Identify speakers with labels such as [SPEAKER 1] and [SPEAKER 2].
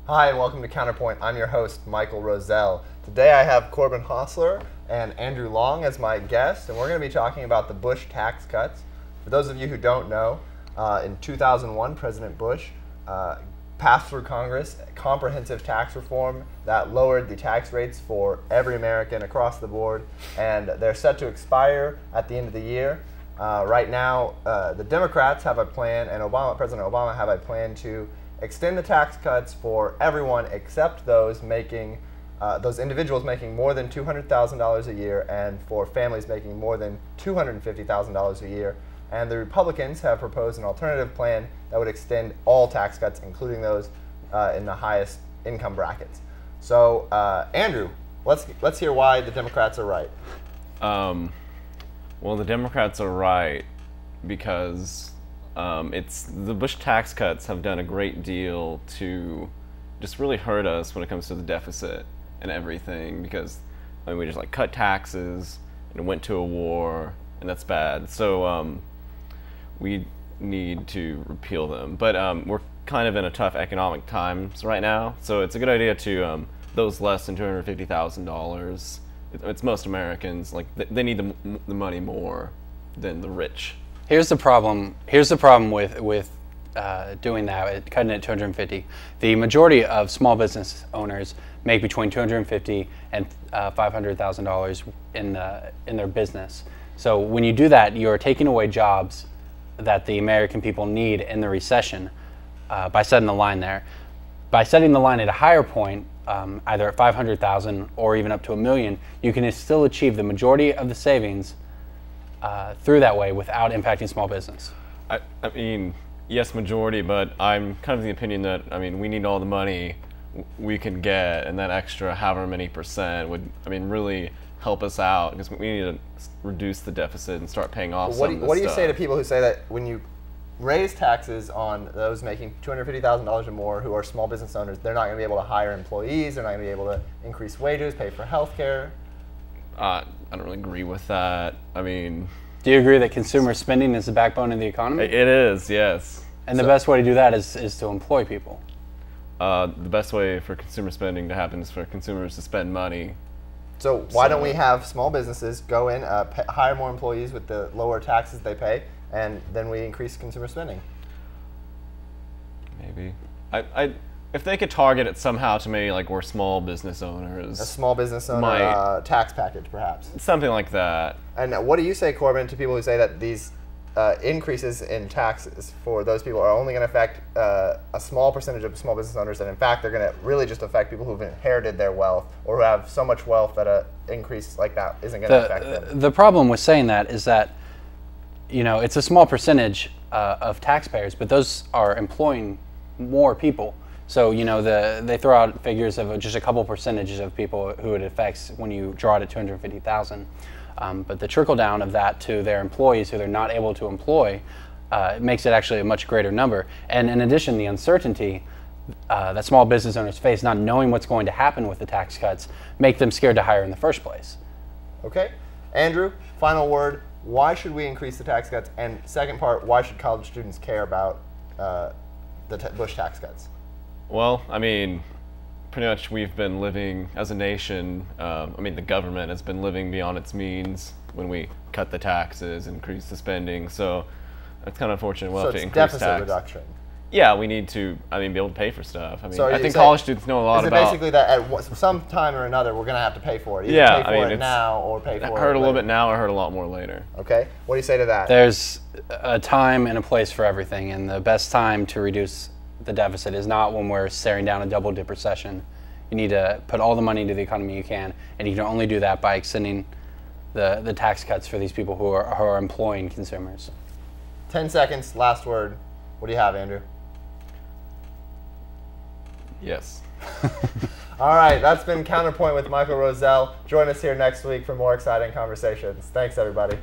[SPEAKER 1] Hi, and welcome to Counterpoint. I'm your host, Michael Roselle. Today I have Corbin Hosler and Andrew Long as my guests, and we're going to be talking about the Bush tax cuts. For those of you who don't know, in 2001, President Bush passed through Congress comprehensive tax reform that lowered the tax rates for every American across the board, and they're set to expire at the end of the year. Right now, the Democrats have a plan, and President Obama have a plan to extend the tax cuts for everyone except those individuals making more than $200,000 a year, and for families making more than $250,000 a year. And the Republicans have proposed an alternative plan that would extend all tax cuts, including those in the highest income brackets. So, Andrew, let's hear why the Democrats are right.
[SPEAKER 2] Well, the Democrats are right because the Bush tax cuts have done a great deal to just really hurt us when it comes to the deficit and everything, because we just cut taxes and went to a war, and that's bad. So we need to repeal them. But we're kind of in a tough economic times right now, so it's a good idea to those less than $250,000. It's most Americans, they need the money more than the rich.
[SPEAKER 3] Here's the problem. Here's the problem with doing that, cutting it at $250. The majority of small business owners make between $250 and $500,000 in their business. So when you do that, you're taking away jobs that the American people need in the recession by setting the line there. By setting the line at a higher point, either at $500,000 or even up to $1 million, you can still achieve the majority of the savings through that way without impacting small business.
[SPEAKER 2] I mean, yes, majority, but I'm kind of the opinion that, we need all the money we can get, and that extra however many percent would, really help us out, because we need to reduce the deficit and start paying off some of this
[SPEAKER 1] What do you
[SPEAKER 2] stuff.
[SPEAKER 1] say to people who say that when you raise taxes on those making $250,000 or more who are small business owners, they're not going to be able to hire employees, they're not going to be able to increase wages, pay for health care?
[SPEAKER 2] I don't really agree with that.
[SPEAKER 3] Do you agree that consumer spending is the backbone of the economy?
[SPEAKER 2] It is, yes.
[SPEAKER 3] And the best way to do that is to employ people.
[SPEAKER 2] The best way for consumer spending to happen is for consumers to spend money.
[SPEAKER 1] So why don't we have small businesses go in, hire more employees with the lower taxes they pay, and then we increase consumer spending?
[SPEAKER 2] Maybe. If they could target it somehow to maybe where small business owners.
[SPEAKER 1] A small business owner tax package, perhaps.
[SPEAKER 2] Something like that.
[SPEAKER 1] And what do you say, Corbin, to people who say that these increases in taxes for those people are only going to affect a small percentage of small business owners, and in fact they're going to really just affect people who've inherited their wealth or who have so much wealth that an increase like that isn't going to affect them?
[SPEAKER 3] The problem with saying that is that it's a small percentage of taxpayers, but those are employing more people. So they throw out figures of just a couple percentages of people who it affects when you draw it at 250,000. But the trickle down of that to their employees who they're not able to employ makes it actually a much greater number. And in addition, the uncertainty that small business owners face, not knowing what's going to happen with the tax cuts, make them scared to hire in the first place.
[SPEAKER 1] Okay. Andrew, final word. Why should we increase the tax cuts? And second part, why should college students care about the Bush tax cuts?
[SPEAKER 2] Well, pretty much we've been living as a nation, the government has been living beyond its means when we cut the taxes, increase the spending, so it's kind of unfortunate we'll have to increase tax.
[SPEAKER 1] So it's deficit reduction.
[SPEAKER 2] Yeah, we need to, be able to pay for stuff.
[SPEAKER 1] So
[SPEAKER 2] I think college students know a lot about.
[SPEAKER 1] Is it basically that at some time or another we're going to have to pay for it?
[SPEAKER 2] Either
[SPEAKER 1] pay for it now or pay for it later.
[SPEAKER 2] Hurt a little bit now or hurt a lot more later.
[SPEAKER 1] Okay, what do you say to that?
[SPEAKER 3] There's a time and a place for everything, and the best time to reduce the deficit is not when we're staring down a double-dip recession. You need to put all the money into the economy you can, and you can only do that by extending the tax cuts for these people who are employing consumers.
[SPEAKER 1] 10 seconds, last word. What do you have, Andrew?
[SPEAKER 2] Yes.
[SPEAKER 1] All right, that's been Counterpoint with Michael Roselle. Join us here next week for more exciting conversations. Thanks, everybody.